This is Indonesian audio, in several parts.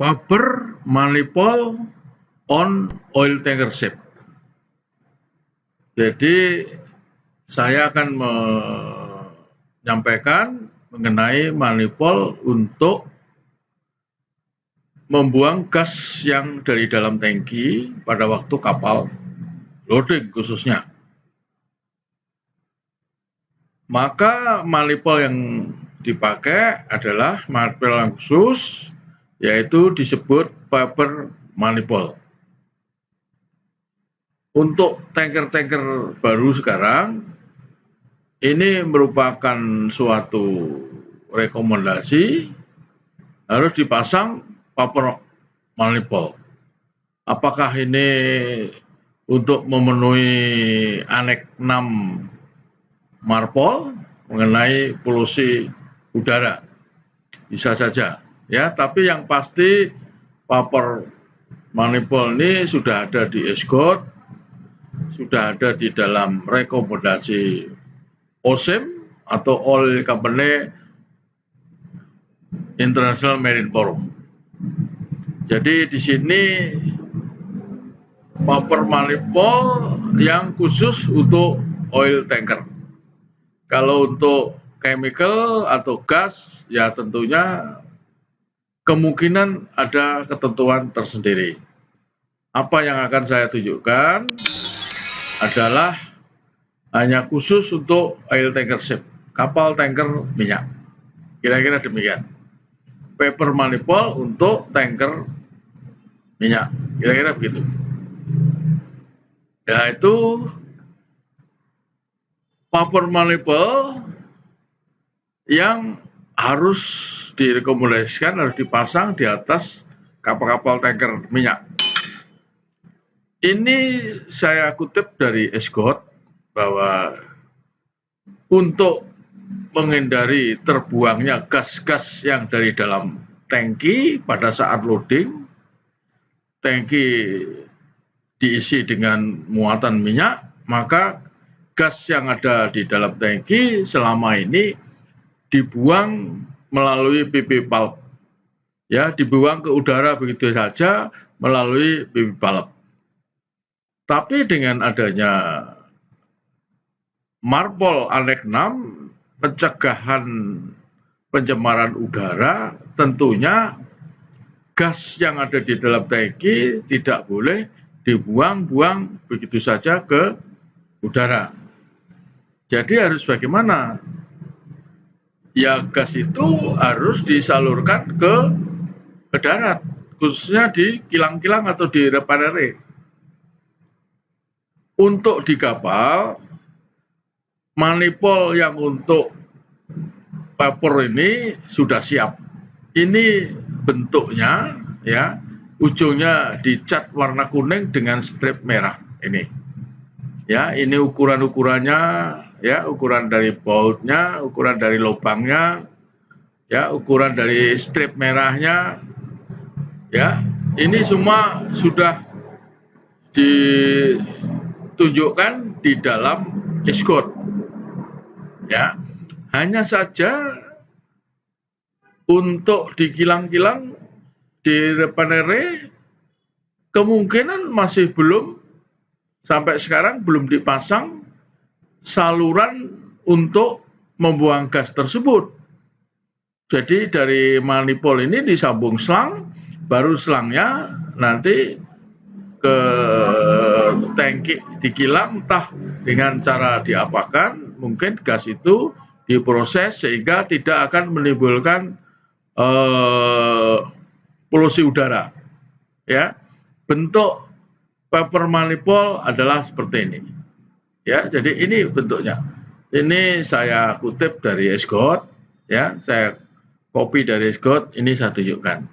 Paper manifold on oil tanker ship. Jadi saya akan menyampaikan mengenai manifold untuk membuang gas yang dari dalam tangki pada waktu kapal loading khususnya. Maka manifold yang dipakai adalah manifold yang khusus, yaitu disebut paper manifold. Untuk tanker-tanker baru sekarang, ini merupakan suatu rekomendasi harus dipasang paper manifold. Apakah ini untuk memenuhi Aneks 6 Marpol mengenai polusi udara? Bisa saja, ya. Tapi yang pasti paper manifold ini sudah ada di ESGOT, sudah ada di dalam rekomendasi OSIM atau Oil Company International Marine Forum. Jadi di sini paper manifold yang khusus untuk oil tanker. Kalau untuk chemical atau gas, ya tentunya kemungkinan ada ketentuan tersendiri. Apa yang akan saya tunjukkan adalah hanya khusus untuk oil tanker ship, kapal tanker minyak. Kira-kira demikian. Paper manifold untuk tanker minyak, kira-kira begitu. Yaitu paper manifold yang harus direkomendasikan, harus dipasang di atas kapal-kapal tanker minyak. Ini saya kutip dari ESGOT bahwa untuk menghindari terbuangnya gas-gas yang dari dalam tangki pada saat loading, tangki diisi dengan muatan minyak, maka gas yang ada di dalam tangki selama ini dibuang melalui pipi valve, ya, dibuang ke udara begitu saja melalui pipi valve. Tapi dengan adanya Marpol Aneks 6 pencegahan pencemaran udara, tentunya gas yang ada di dalam tangki tidak boleh dibuang-buang begitu saja ke udara. Jadi harus bagaimana? Ya, gas itu harus disalurkan ke darat, khususnya di kilang-kilang atau di refinery. Untuk di kapal, manifold yang untuk paper ini sudah siap. Ini bentuknya, ya, ujungnya dicat warna kuning dengan strip merah ini. Ya, ini ukuran-ukurannya, ya, ukuran dari bautnya, ukuran dari lubangnya, ya, ukuran dari strip merahnya, ya, ini semua sudah ditunjukkan di dalam ESGOT, ya. Hanya saja untuk di kilang-kilang, di refinery, kemungkinan masih belum, sampai sekarang belum dipasang saluran untuk membuang gas tersebut. Jadi dari manifold ini disambung selang, baru selangnya nanti ke tangki di kilang, entah dengan cara diapakan, mungkin gas itu diproses sehingga tidak akan menimbulkan polusi udara. Ya, bentuk paper manifold adalah seperti ini. Ya, jadi ini bentuknya. Ini saya kutip dari ESGOT, ya, saya copy dari ESGOT, ini saya tunjukkan.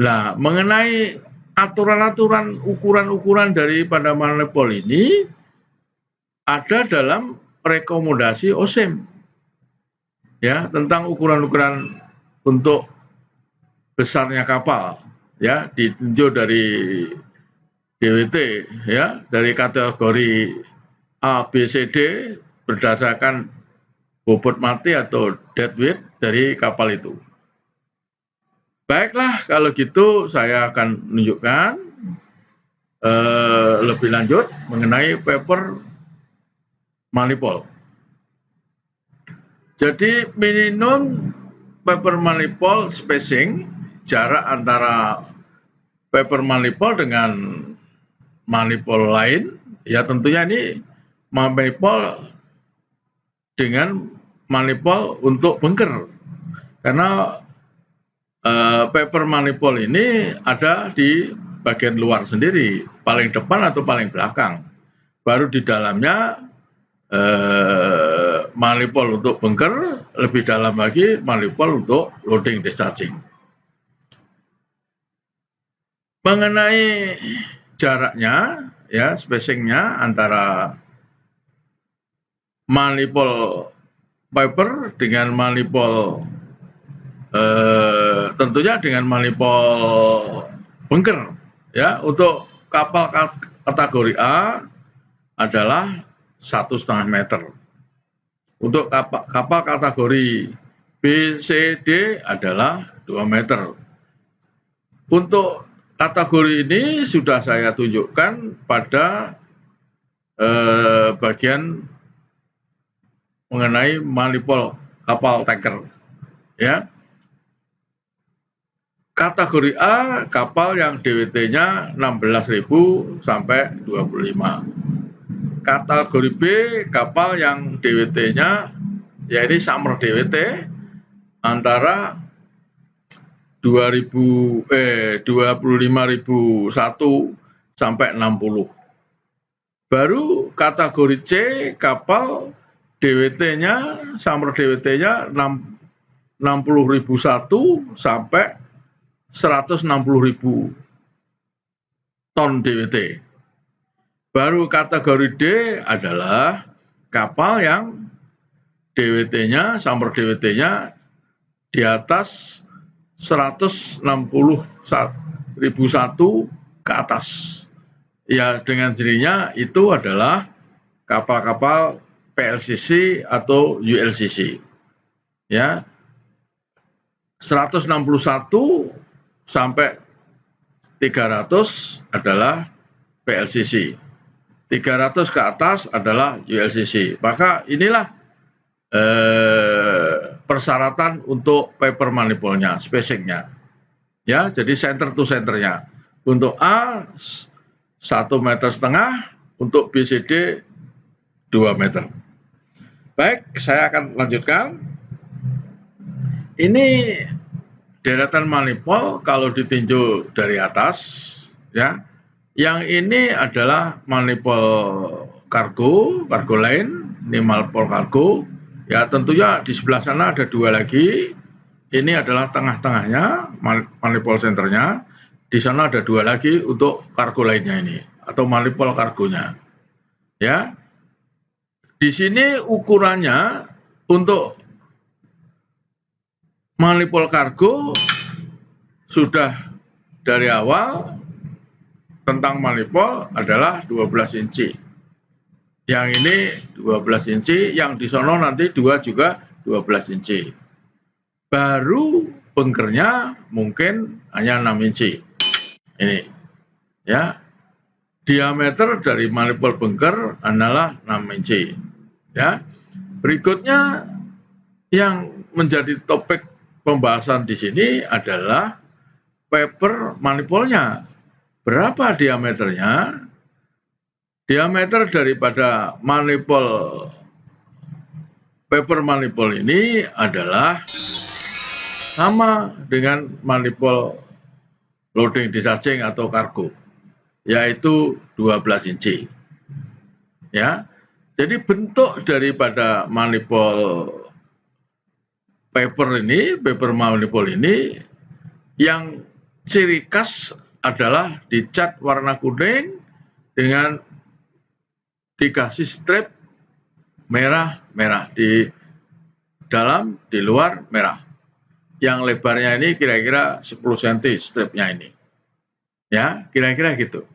Nah, mengenai aturan-aturan, ukuran-ukuran daripada manifold ini ada dalam rekomendasi OSIM, ya, tentang ukuran-ukuran untuk besarnya kapal, ya, ditinjau dari DWT, ya, dari kategori A, B, C, D berdasarkan bobot mati atau deadweight dari kapal itu. Baiklah, kalau gitu saya akan menunjukkan lebih lanjut mengenai paper manifold. Jadi minimum paper manifold spacing, jarak antara paper manifold dengan manifold lain, ya tentunya ini manifold dengan manifold untuk bunker. Karena paper manifold ini ada di bagian luar sendiri, paling depan atau paling belakang. Baru di dalamnya manifold untuk bunker, lebih dalam lagi manifold untuk loading discharging. Mengenai jaraknya, ya spacingnya antara manifold paper dengan manifold tentunya dengan manifold bunker, ya. Untuk kapal kategori A adalah 1,5 meter. Untuk kapal kategori B, C, D adalah 2 meter. Untuk kategori ini sudah saya tunjukkan pada bagian mengenai manifold kapal tanker, ya. Kategori A, kapal yang DWT-nya 16.000 sampai 25. Kategori B, kapal yang DWT-nya, ya ini summer DWT, antara 25.001 sampai 60. Baru kategori C, kapal DWT-nya, summer DWT-nya 60.001 sampai 160.000 ton DWT. Baru kategori D adalah kapal yang DWT-nya, summer DWT-nya di atas 160.001 ke atas. Ya, dengan jenisnya itu adalah kapal-kapal PLCC atau ULCC. Ya. 161 sampai 300 adalah PLCC. 300 ke atas adalah ULCC. Maka inilah persyaratan untuk paper manifoldnya, spacingnya. Ya, jadi center to centernya. Untuk A 1,5 meter, untuk BCD 2 meter. Baik, saya akan lanjutkan. Ini deretan manifold kalau ditinjau dari atas, ya. Yang ini adalah manifold kargo lain, ini manifold kargo. Ya, tentunya di sebelah sana ada dua lagi. Ini adalah tengah-tengahnya, manifold centernya. Di sana ada dua lagi untuk kargo lainnya ini, atau manifold kargonya. Ya. Di sini ukurannya untuk manifold kargo sudah dari awal tentang manifold adalah 12 inci. Yang ini 12 inci, yang di sono nanti dua juga 12 inci. Baru bunkernya mungkin hanya 6 inci. Ini, ya. Diameter dari manifold bunker adalah 6 inci. Ya. Berikutnya yang menjadi topik pembahasan di sini adalah paper manifoldnya. Berapa diameternya? Diameter daripada manifold paper manifold ini adalah sama dengan manifold loading discharging atau kargo, yaitu 12 inci. Ya. Jadi bentuk daripada manifold paper manifold ini yang ciri khas adalah dicat warna kuning dengan dikasih strip merah-merah di dalam, di luar merah. Yang lebarnya ini kira-kira 10 cm stripnya ini. Ya, kira-kira gitu.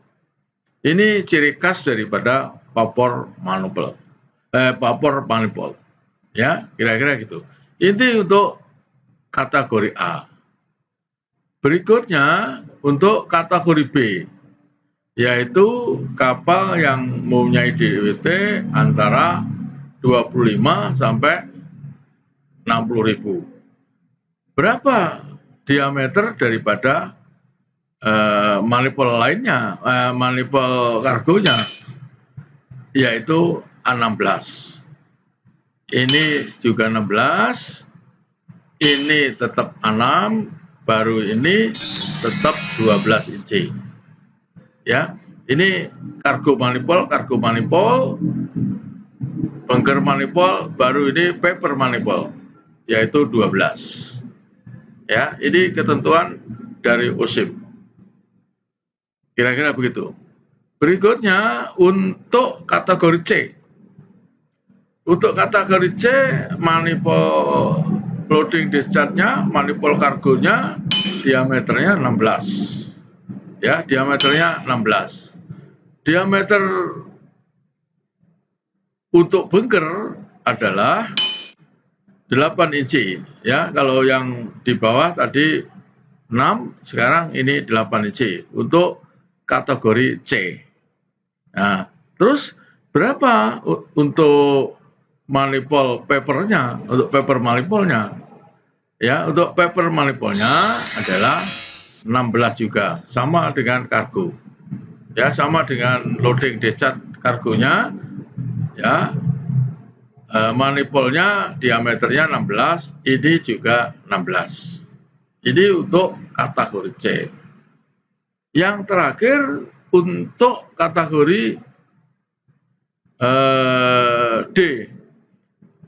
Ini ciri khas daripada paper manifold. Ya, kira-kira gitu. Ini untuk kategori A. Berikutnya untuk kategori B, yaitu kapal yang mempunyai DWT antara 25 sampai 60.000. Berapa diameter daripada manipul lainnya, manipul kargonya, yaitu A16. Ini juga 16, ini tetap A6, baru ini tetap 12 inci. Ya, ini kargo manipul, bunker manipul, baru ini paper manipul, yaitu 12. Ya, ini ketentuan dari OSIP. Kira-kira begitu. Berikutnya untuk kategori C. Untuk kategori C, manipul loading discharge-nya, manipul kargonya, diameternya 16. Ya, diameternya 16. Diameter untuk bunker adalah 8 inci. Ya, kalau yang di bawah tadi 6, sekarang ini 8 inci untuk kategori C. Nah, terus berapa untuk manipul papernya, untuk paper manipulnya? Ya, untuk paper manipulnya adalah 16 juga, sama dengan kargo. Ya, sama dengan loading discharge kargonya. Ya, manipulnya diameternya 16, ini juga 16. Ini untuk kategori C. Yang terakhir untuk kategori D,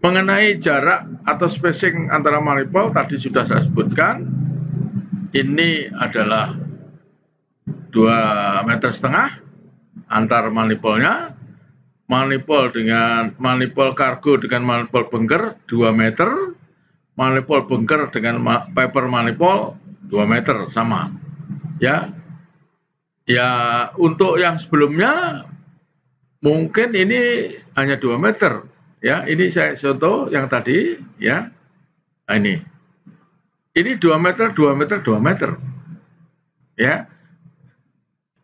mengenai jarak atau spacing antara manipul tadi sudah saya sebutkan. Ini adalah 2,5 meter antar manipulnya. Manipul kargo dengan manipul bunker 2 meter. Manipul bunker dengan paper manipul 2 meter, sama. Ya. Ya, untuk yang sebelumnya mungkin ini hanya 2 meter. Ya, ini saya contoh yang tadi, ya. Nah, ini. Ini 2 meter, 2 meter, 2 meter. Ya.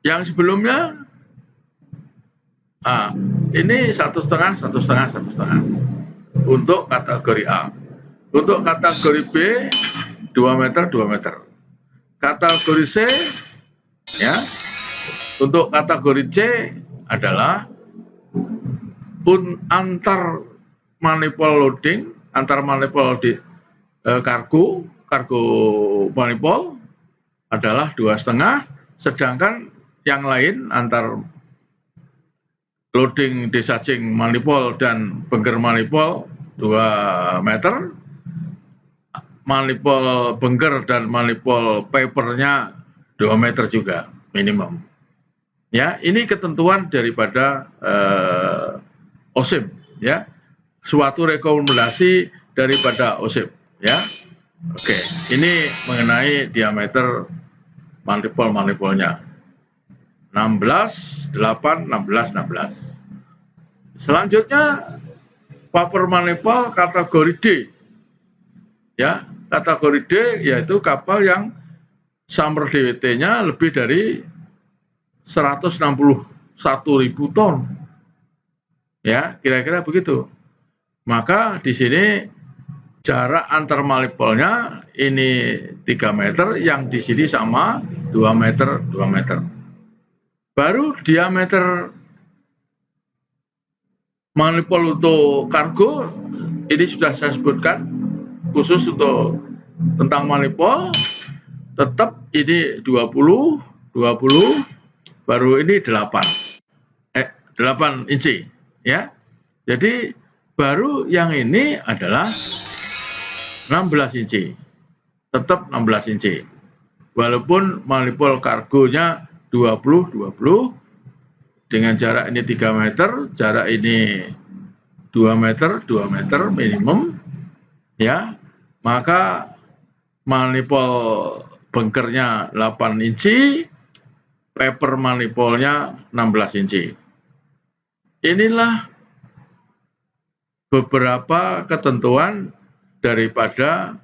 Yang sebelumnya ini 1,5, 1,5, 1,5 untuk kategori A. Untuk kategori B 2 meter, 2 meter. Kategori C, ya, untuk kategori C adalah antar manipul loading, antar manipul di kargo manipul adalah 2,5, sedangkan yang lain antar loading discharging manipul dan bunker manipul 2 meter, manipul bunker dan manipul papernya 2 meter juga minimum. Ya, ini ketentuan daripada OSIP, ya. Suatu rekomendasi daripada OSIP, ya. Oke, ini mengenai diameter manipulnya. 16, 8, 16, 16. Selanjutnya paper manipul kategori D. Ya, kategori D yaitu kapal yang summer DWT-nya lebih dari 161.000 ton. Ya, kira-kira begitu. Maka di sini jarak antar manipulnya ini 3 meter, yang di sini sama 2 meter, 2 meter. Baru diameter manipul untuk kargo ini sudah saya sebutkan, khusus untuk tentang manipul tetap ini 20, baru ini 8 inci, ya. Jadi baru yang ini adalah 16 inci, tetap 16 inci. Walaupun manipul kargonya 20 dengan jarak ini 3 meter, jarak ini 2 meter, 2 meter minimum, ya. Maka manipul bunkernya 8 inci, paper manipulnya 16 inci. Inilah beberapa ketentuan daripada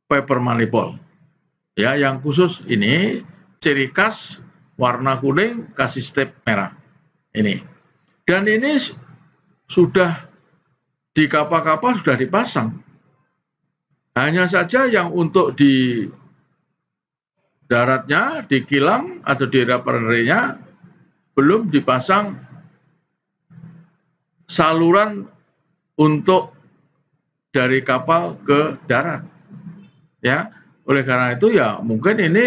paper manipul. Ya, yang khusus ini ciri khas warna kuning kasih strip merah. Ini. Dan ini sudah di kapal-kapal sudah dipasang. Hanya saja yang untuk di daratnya, di kilang atau di refinery-nya belum dipasang saluran untuk dari kapal ke darat. Ya, oleh karena itu ya mungkin ini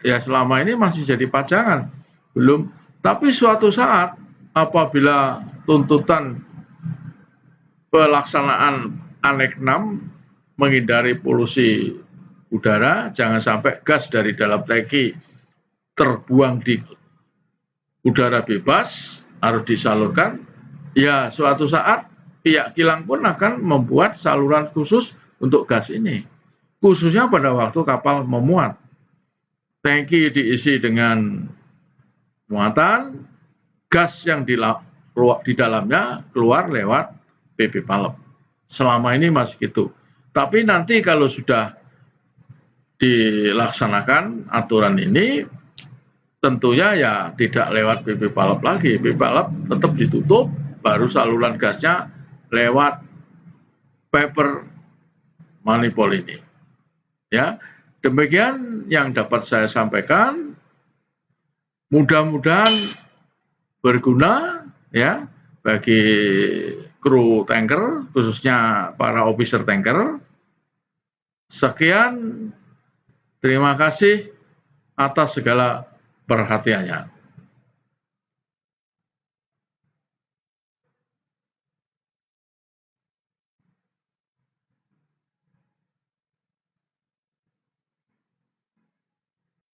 ya selama ini masih jadi pajangan, belum. Tapi suatu saat apabila tuntutan pelaksanaan Aneks 6 menghindari polusi udara, jangan sampai gas dari dalam tangki terbuang di udara bebas, harus disalurkan. Ya, suatu saat pihak kilang pun akan membuat saluran khusus untuk gas ini. Khususnya pada waktu kapal memuat. Tangki diisi dengan muatan, gas yang di dalamnya keluar lewat PP Palep. Selama ini masih gitu. Tapi nanti kalau sudah dilaksanakan aturan ini, tentunya ya tidak lewat PP Palep lagi. PP Palep tetap ditutup, baru saluran gasnya lewat paper manifold ini. Ya, demikian yang dapat saya sampaikan. Mudah-mudahan berguna ya bagi kru tanker, khususnya para officer tanker. Sekian, terima kasih atas segala perhatiannya.